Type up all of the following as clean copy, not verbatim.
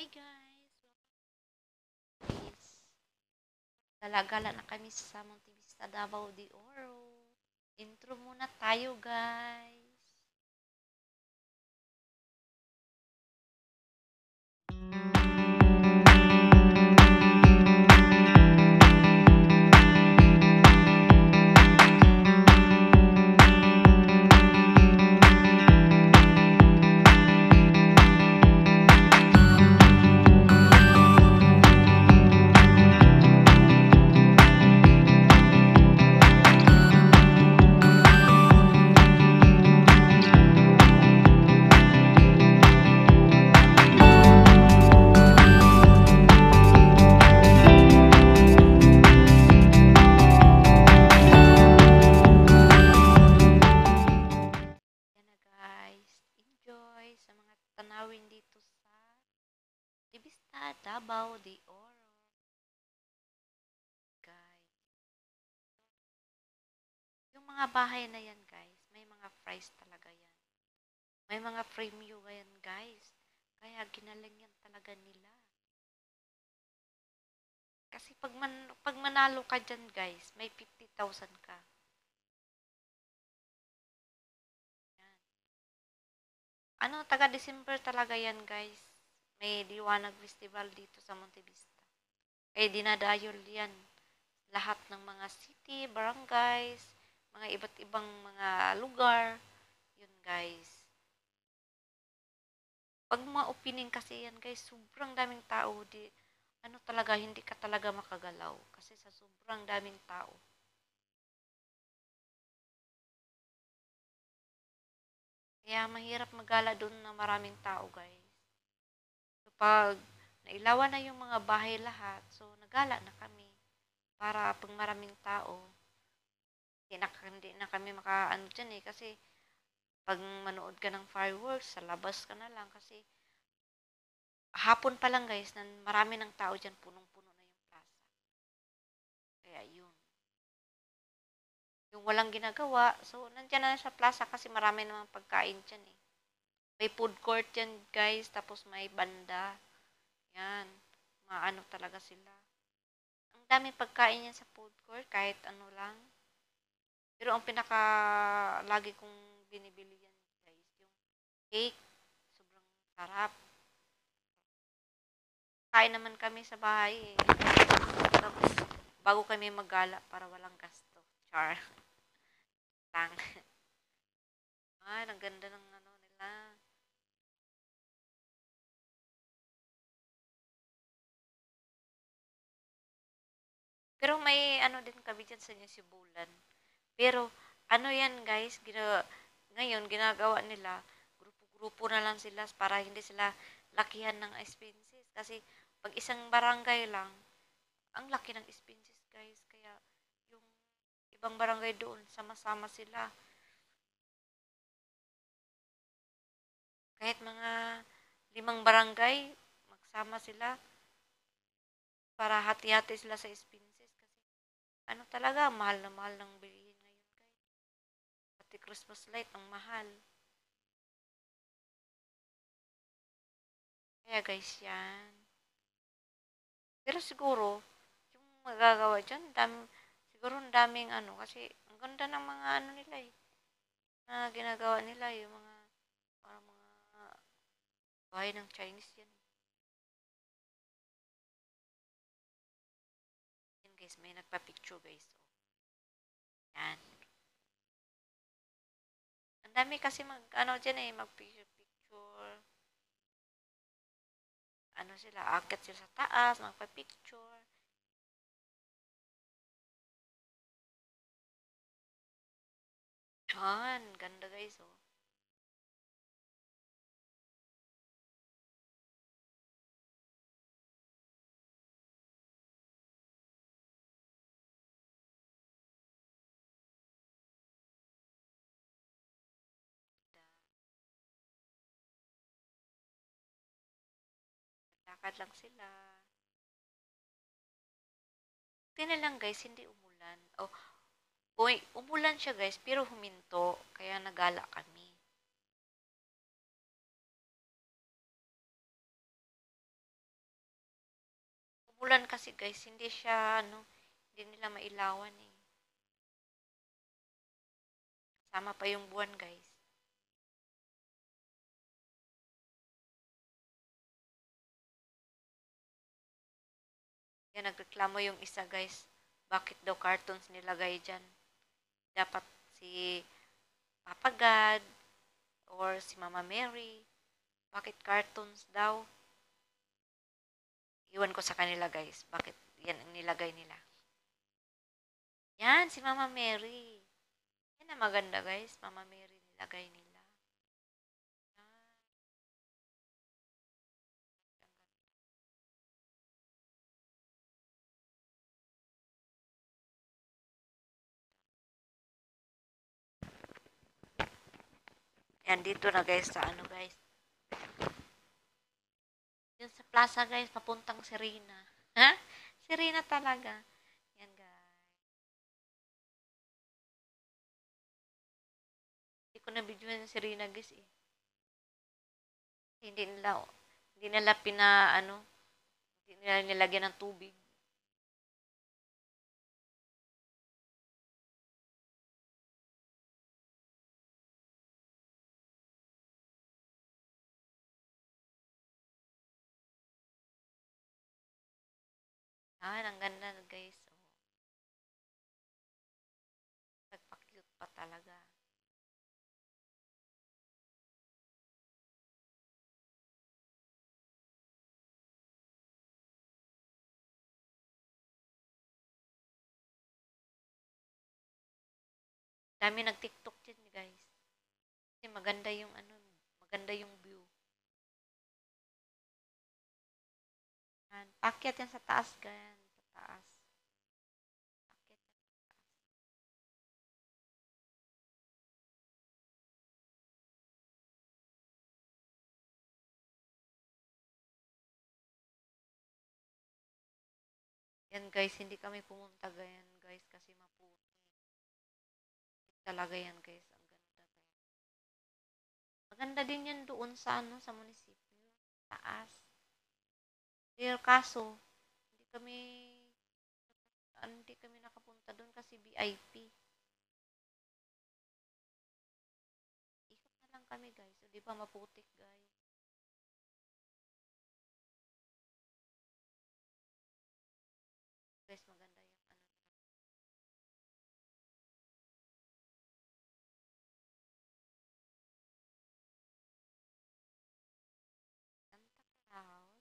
Hi guys! Guys, gala-gala na kami sa Monte Vista, Davao de Oro. Intro muna tayo guys. Yan na guys. Enjoy sa mga tanawin dito sa Monte Vista, Davao de Oro. Guys, yung mga bahay na yan guys, may mga price talaga yan. May mga premium yan guys. Kaya ginaling yan talaga nila. Kasi pag manalo ka dyan guys, may 50,000 ka. Yan. Ano, taga-December talaga yan guys. May Liwanag Festival dito sa Monte Vista. Kaya dinadayol yan. Lahat ng mga city, barangays, mga iba't ibang mga lugar. Yun guys. Pag mga opening kasi yan guys, sobrang daming tao. Ano talaga, hindi ka talaga makagalaw. Kasi sa sobrang daming tao. Kaya mahirap magala doon na maraming tao guys. So, pag nailawan na yung mga bahay lahat, so nagala na kami. Para pag maraming tao, hindi na kami makaano dyan eh. Kasi pag manood ka ng fireworks, sa labas ka na lang. Kasi hapon pa lang guys, na marami ng tao dyan, punong-puno na yung plaza. Kaya yun. Yung walang ginagawa, so nandyan na sa plaza kasi marami namang pagkain dyan eh. May food court dyan guys, tapos may banda. Yan. Maano talaga sila. Ang dami pagkain yan sa food court, kahit ano lang. Pero ang pinaka lagi kong binibili yan guys, yung cake. Sobrang sarap. Kain naman kami sa bahay eh. Tapos, bago kami maggala para walang gasto. Char. Tang. Ang ganda ng ano nila. Pero may ano din kami dyan sa New Sibulan. Pero, ano yan guys, ngayon ginagawa nila, grupo-grupo na lang sila para hindi sila lakihan ng expenses. Kasi, pag isang barangay lang, ang laki ng expenses guys. Kaya, yung ibang barangay doon, sama-sama sila. Kahit mga 5 barangay, magsama sila para hati-hati sila sa expenses. Kasi, ano talaga, mahal na mahal ng bilihin ngayon guys. Pati Christmas light, ang mahal. Kaya guys, yan. Pero siguro, yung magagawa dyan, siguro ang daming ano, kasi ang ganda ng mga ano nila eh, na ginagawa nila, yung mga, parang mga bahay ng Chinese yan. Yan guys, may nagpa-picture guys. Oh. Yan. Ang dami kasi ano dyan eh, mag-picture. Ano sila, akit sila sa taas, magpa-picture. Yan, ganda guys oh. Lakad lang sila. Tingnan lang guys, hindi umulan. Oh, uy, umulan siya guys, pero huminto. Kaya nagala kami. Umulan kasi guys, hindi siya ano, hindi nila mailawan eh. Sama pa yung buwan guys. Yan, nagreklamo yung isa guys. Bakit daw cartoons nilagay dyan? Dapat si Papa God or si Mama Mary. Bakit cartoons daw? Iwan ko sa kanila guys. Bakit yan ang nilagay nila? Yan, si Mama Mary. Yan ang maganda guys. Mama Mary nilagay nila. Yan. Yan, dito na guys sa ano guys. Yan sa plaza guys, papuntang Serena. Ha? Serena talaga. Yan guys. Hindi ko na video yung Serena guys eh. Hindi nila, hindi nila ano, hindi nila nilagyan ng tubig. Ah, ang ganda guys. Oh, nagpa-cute pa talaga. Dami nag-TikTok din guys. Kasi maganda yung ano, maganda yung view. Yan. Pakyat yan sa taas ganyan. Sa taas. Pakyat yan. Yan guys, hindi kami pumunta ganyan guys kasi maputi. Talaga yan guys. Ang ganda guys. Maganda din yan doon sa ano, sa munisipyo. Taas. Pero kaso, hindi kami nakapunta doon kasi VIP. Ikot na lang kami guys. So, di ba maputik guys. Guys, maganda yung ano. Santa Claus.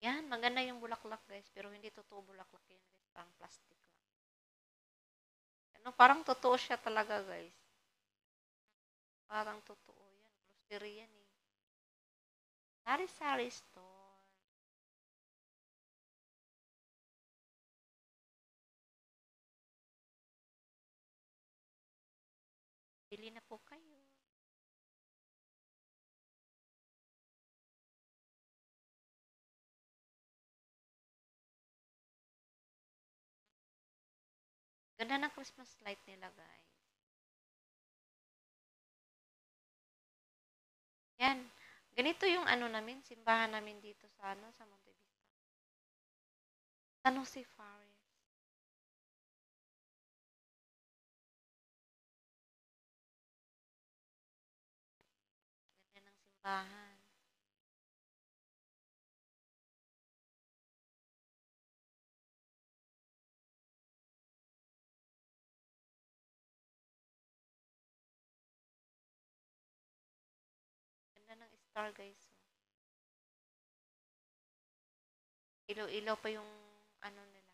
Yan, maganda yung bulaklak guys. Pero hindi totoo bulaklak yan guys. Parang plastic lang. Ano, parang totoo siya talaga guys. Parang totoo yan. Grocery yan eh. Sari-sari store. Bili na po kayo. Ganda ng Christmas light nila guys. Yan. Ganito yung ano namin, simbahan namin dito sa ano, sa Monte Vista. San Jose Fares. Ganda ng simbahan. Ganda ng star guys. Oh. Ilaw-ilaw pa yung ano nila.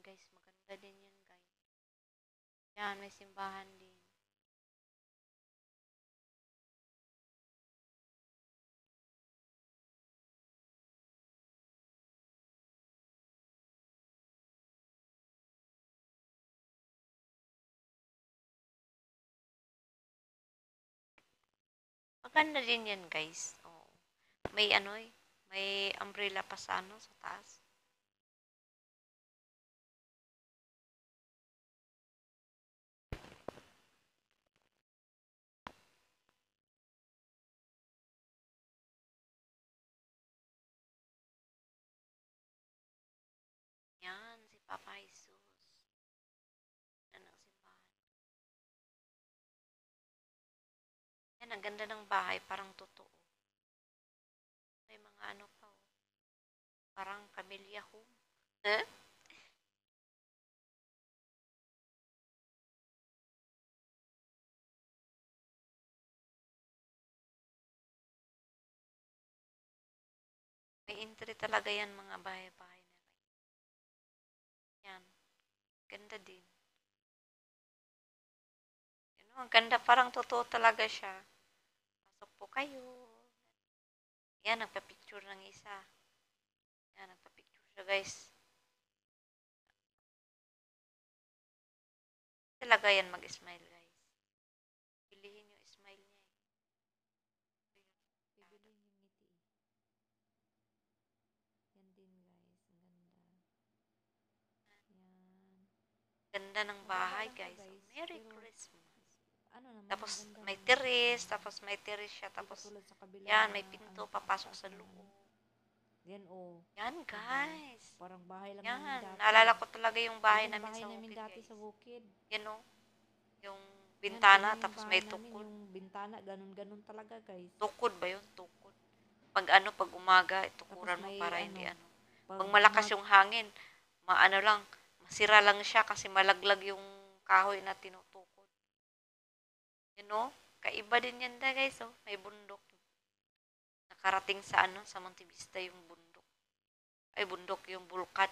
guys. Maganda din yan guys. Yan, may simbahan din. Maganda din yan guys. Oo. May ano eh. May umbrella pa sa ano, sa taas. Yan, si Papa Jesus. Yan ang simbahan. Yan, ang ganda ng bahay. Parang totoo. May mga ano pa oh. Parang pamilya home. Eh? May entry talaga yan mga bahay-bahay nila. Yan. Ganda din. Yan, ang ganda. Parang totoo talaga siya. Pasok po kayo. Yan, nagpa-picture ng isa. Yan, nagpa-picture siya guys. Talaga yan mag-smile guys. Pilihin yung smile niya eh. Bibilihin yung ngiti. Yan din guys. Ang ganda. Yan. Ganda ng bahay guys. Oh, Merry Christmas. Ano naman, Tapos maganda may naman terrace, siya. tapos may terrace siya, Di tapos katulad sa kabila yan, na may pinto ano, papasok taas sa ng loob. ano. Yan oh. Yan Diba? guys. Parang bahay lang namin Yan, dati. naalala ko talaga yung bahay Yan, namin bahay sa namin bukid dati guys. sa bukid. Yan oh, yung Yan, bintana, ganyan yung tapos bahay may namin, tukod. yung bintana, ganun-ganun talaga guys. Tukod ba yun? Tukod. Pag ano, pag umaga, tukuran mo may para ano, hindi ano. Pag Pag malakas yung hangin, maano lang, masira lang siya kasi malaglag yung kahoy na tinutukod. You know? Kaiba din yan da guys, oh. May bundok. Nakarating sa ano, sa Monte Vista yung bundok. Ay, bundok yung bulkan.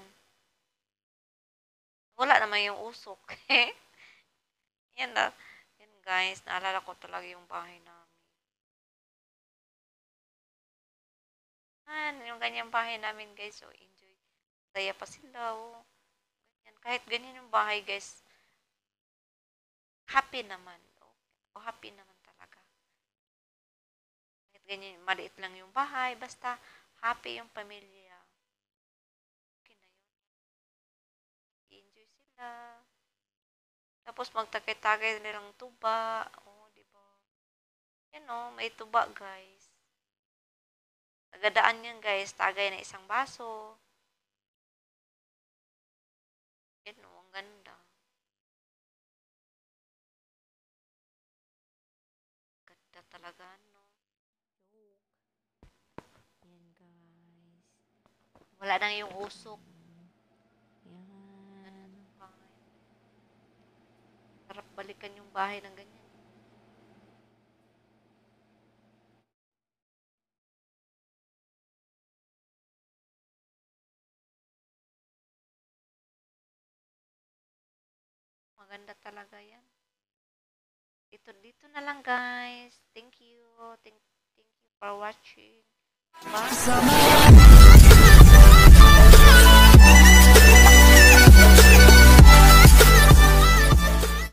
Wala naman yung usok. Yan na. Yan guys, naalala ko talaga yung bahay namin. Yung ganyang bahay namin guys, so enjoy. Saya pa sila, oh. Ganyan. Kahit ganyan yung bahay guys, happy naman. Oh. O happy naman talaga. Kahit ganyan, maliit lang yung bahay, basta happy yung pamilya. Okay na yun. Enjoy sila. Tapos magtagay-tagay nilang tuba. Oh, di ba? Yan oh, may tuba guys. Nagadaan yan guys, tagay na isang baso. Yan oh, ang ganda. Ganda talaga, no? yan guys. Wala na yung usok. Yan. Sarap balikan yung bahay ng ganyan. Maganda talaga yan. Dito na lang guys. Thank you. Thank you for watching. Bye.